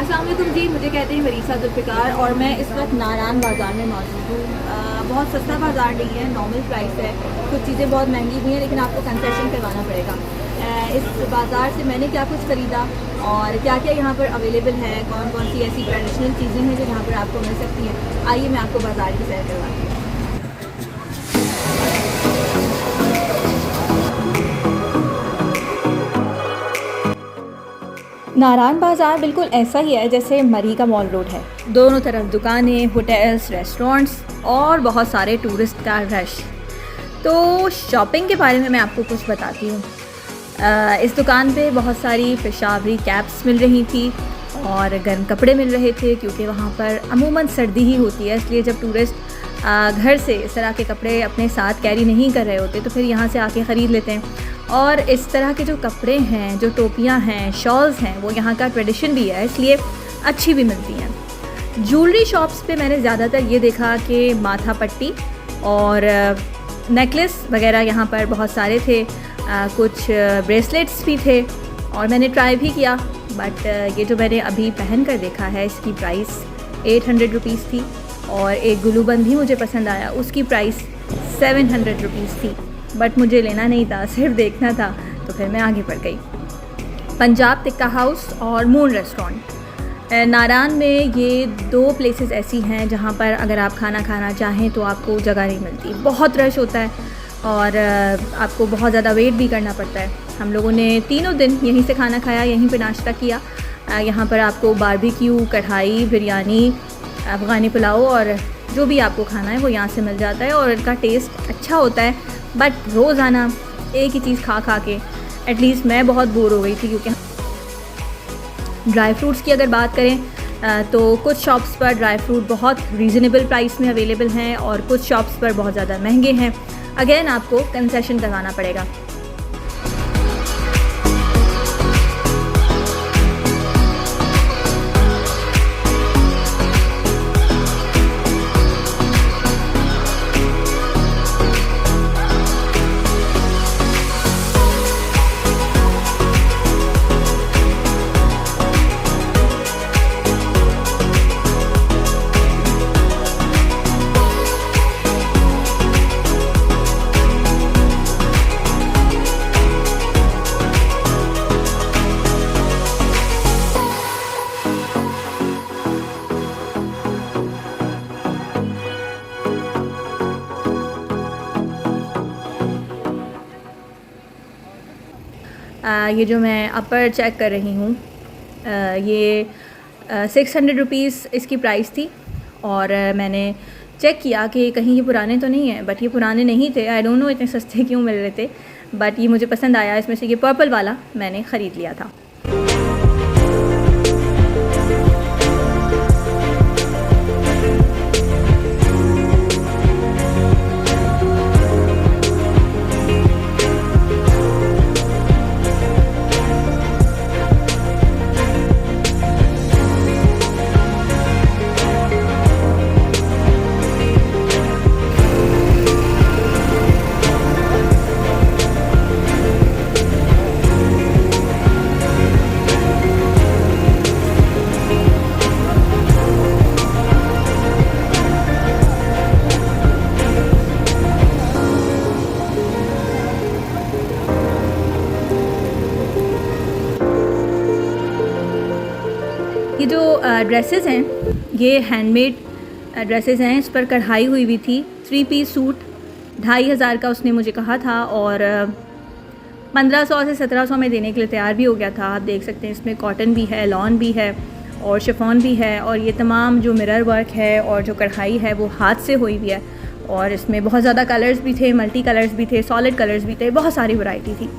अस्सलाम वालेकुम जी, मुझे कहते हैं मरीसा जुल्फ़िकार और मैं इस वक्त नारान बाज़ार में मौजूद हूँ। बहुत सस्ता बाज़ार नहीं है, नॉर्मल प्राइस है। कुछ चीज़ें बहुत महंगी भी हैं लेकिन आपको कंसेशन करवाना पड़ेगा। इस बाज़ार से मैंने क्या कुछ ख़रीदा और क्या क्या यहाँ पर अवेलेबल है, कौन कौन सी ऐसी ट्रेडिशनल चीज़ें हैं जो यहाँ पर आपको मिल सकती हैं, आइए मैं आपको बाज़ार की सैर करवाती हूँ। नारान बाज़ार बिल्कुल ऐसा ही है जैसे मरी का मॉल रोड है। दोनों तरफ दुकानें, होटल्स, रेस्टोरेंट्स और बहुत सारे टूरिस्ट का रश। तो शॉपिंग के बारे में मैं आपको कुछ बताती हूँ। इस दुकान पे बहुत सारी पेशावरी कैप्स मिल रही थी और गर्म कपड़े मिल रहे थे क्योंकि वहाँ पर अमूमन सर्दी ही होती है, इसलिए जब टूरिस्ट घर से इस तरह के कपड़े अपने साथ कैरी नहीं कर रहे होते तो फिर यहाँ से आके ख़रीद लेते हैं। और इस तरह के जो कपड़े हैं, जो टोपियाँ हैं, शॉल्स हैं, वो यहाँ का ट्रेडिशन भी है, इसलिए अच्छी भी मिलती हैं। ज्वेलरी शॉप्स पे मैंने ज़्यादातर ये देखा कि माथा पट्टी और नेकलेस वगैरह यहाँ पर बहुत सारे थे। कुछ ब्रेसलेट्स भी थे और मैंने ट्राई भी किया, बट ये जो मैंने अभी पहन कर देखा है इसकी प्राइस 800 रुपीज़ थी और एक गुलूबंद भी मुझे पसंद आया, उसकी प्राइस 700 रुपीज़ थी। बट मुझे लेना नहीं था, सिर्फ देखना था, तो फिर मैं आगे बढ़ गई। पंजाब टिक्का हाउस और मून रेस्टोरेंट, नारान में ये दो प्लेसेस ऐसी हैं जहाँ पर अगर आप खाना खाना चाहें तो आपको जगह नहीं मिलती, बहुत रश होता है और आपको बहुत ज़्यादा वेट भी करना पड़ता है। हम लोगों ने तीनों दिन यहीं से खाना खाया, यहीं पे नाश्ता किया। यहाँ पर आपको बारबेक्यू, कढ़ाई, बिरयानी, अफ़गानी पुलाव और जो भी आपको खाना है वो यहाँ से मिल जाता है और इनका टेस्ट अच्छा होता है। बट रोज़ाना एक ही चीज़ खा खा के एटलीस्ट मैं बहुत बोर हो गई थी। क्योंकि ड्राई फ्रूट्स की अगर बात करें तो कुछ शॉप्स पर ड्राई फ्रूट बहुत रीज़नेबल प्राइस में अवेलेबल हैं और कुछ शॉप्स पर बहुत ज़्यादा महंगे हैं। अगेन आपको कंसेशन करवाना पड़ेगा। ये जो मैं अपर चेक कर रही हूँ ये 600 रुपीज़ इसकी प्राइस थी और मैंने चेक किया कि कहीं ये पुराने तो नहीं हैं, बट ये पुराने नहीं थे। आई डोंट नो इतने सस्ते क्यों मिल रहे थे, बट ये मुझे पसंद आया। इसमें से ये पर्पल वाला मैंने ख़रीद लिया था। ये जो ड्रेसेस हैं ये हैंडमेड ड्रेसेस हैं, इस पर कढ़ाई हुई हुई थी। 3 पीस सूट 2500 का उसने मुझे कहा था और 1500 से 1700 में देने के लिए तैयार भी हो गया था। आप देख सकते हैं इसमें कॉटन भी है, लॉन भी है और शिफॉन भी है और ये तमाम जो मिरर वर्क है और जो कढ़ाई है वो हाथ से हुई हुई है और इसमें बहुत ज़्यादा कलर्स भी थे, मल्टी कलर्स भी थे, सॉलिड कलर्स भी थे, बहुत सारी वैरायटी थी।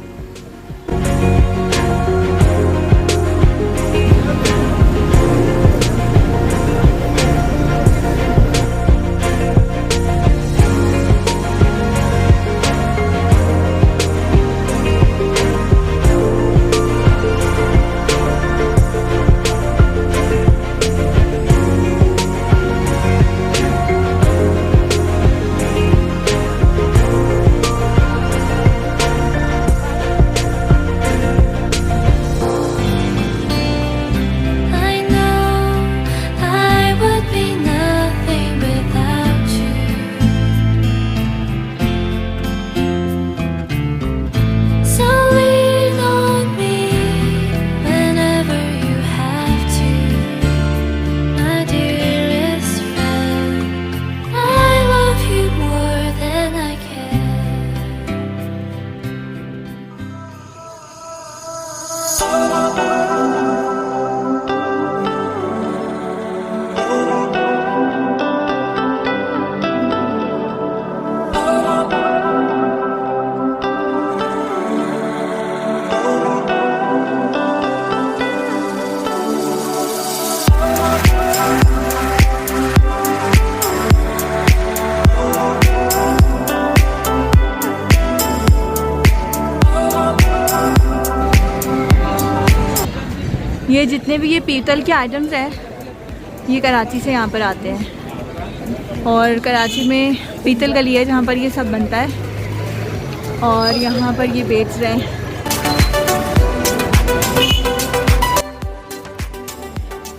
ये जितने भी ये पीतल के आइटम्स हैं ये कराची से यहाँ पर आते हैं, और कराची में पीतल गली है जहाँ पर ये सब बनता है, और यहाँ पर ये बेच रहे हैं।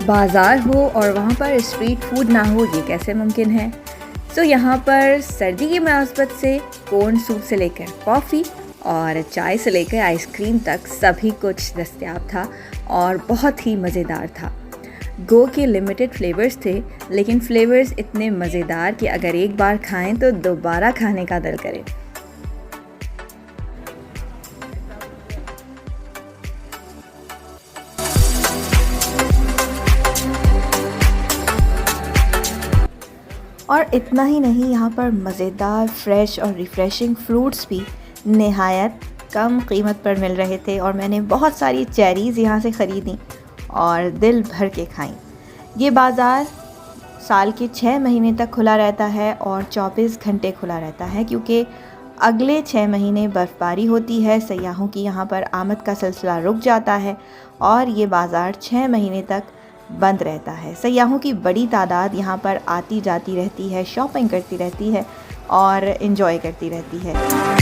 बाज़ार हो और वहाँ पर स्ट्रीट फूड ना हो, ये कैसे मुमकिन है। तो यहाँ पर सर्दी की मुनासबत से कोन सूप से लेकर कॉफ़ी और चाय से लेकर आइसक्रीम तक सभी कुछ दस्तयाब था और बहुत ही मज़ेदार था। गो के लिमिटेड फ्लेवर्स थे, लेकिन फ्लेवर्स इतने मज़ेदार कि अगर एक बार खाएं तो दोबारा खाने का दिल करे। और इतना ही नहीं, यहाँ पर मज़ेदार फ्रेश और रिफ़्रेशिंग फ्रूट्स भी निहायत कम कीमत पर मिल रहे थे, और मैंने बहुत सारी चेरीज़ यहाँ से ख़रीदी और दिल भर के खाई। ये बाज़ार साल के 6 महीने तक खुला रहता है और 24 घंटे खुला रहता है, क्योंकि अगले 6 महीने बर्फ़बारी होती है। सयाहों की यहाँ पर आमद का सिलसिला रुक जाता है और ये बाज़ार 6 महीने तक बंद रहता है। सयाहों की बड़ी तादाद यहाँ पर आती जाती रहती है, शॉपिंग करती रहती है और इन्जॉय करती रहती है।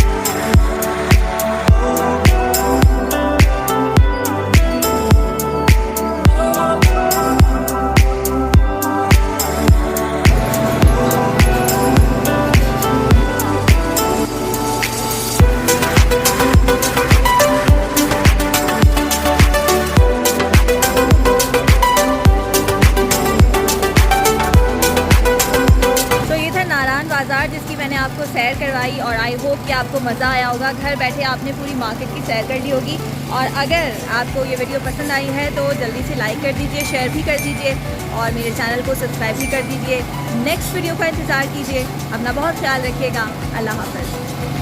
बाज़ार जिसकी मैंने आपको सैर करवाई, और आई होप कि आपको मज़ा आया होगा। घर बैठे आपने पूरी मार्केट की सैर कर ली होगी, और अगर आपको ये वीडियो पसंद आई है तो जल्दी से लाइक कर दीजिए, शेयर भी कर दीजिए और मेरे चैनल को सब्सक्राइब भी कर दीजिए। नेक्स्ट वीडियो का इंतज़ार कीजिए। अपना बहुत ख्याल रखिएगा। अल्लाह हाफ़िज़।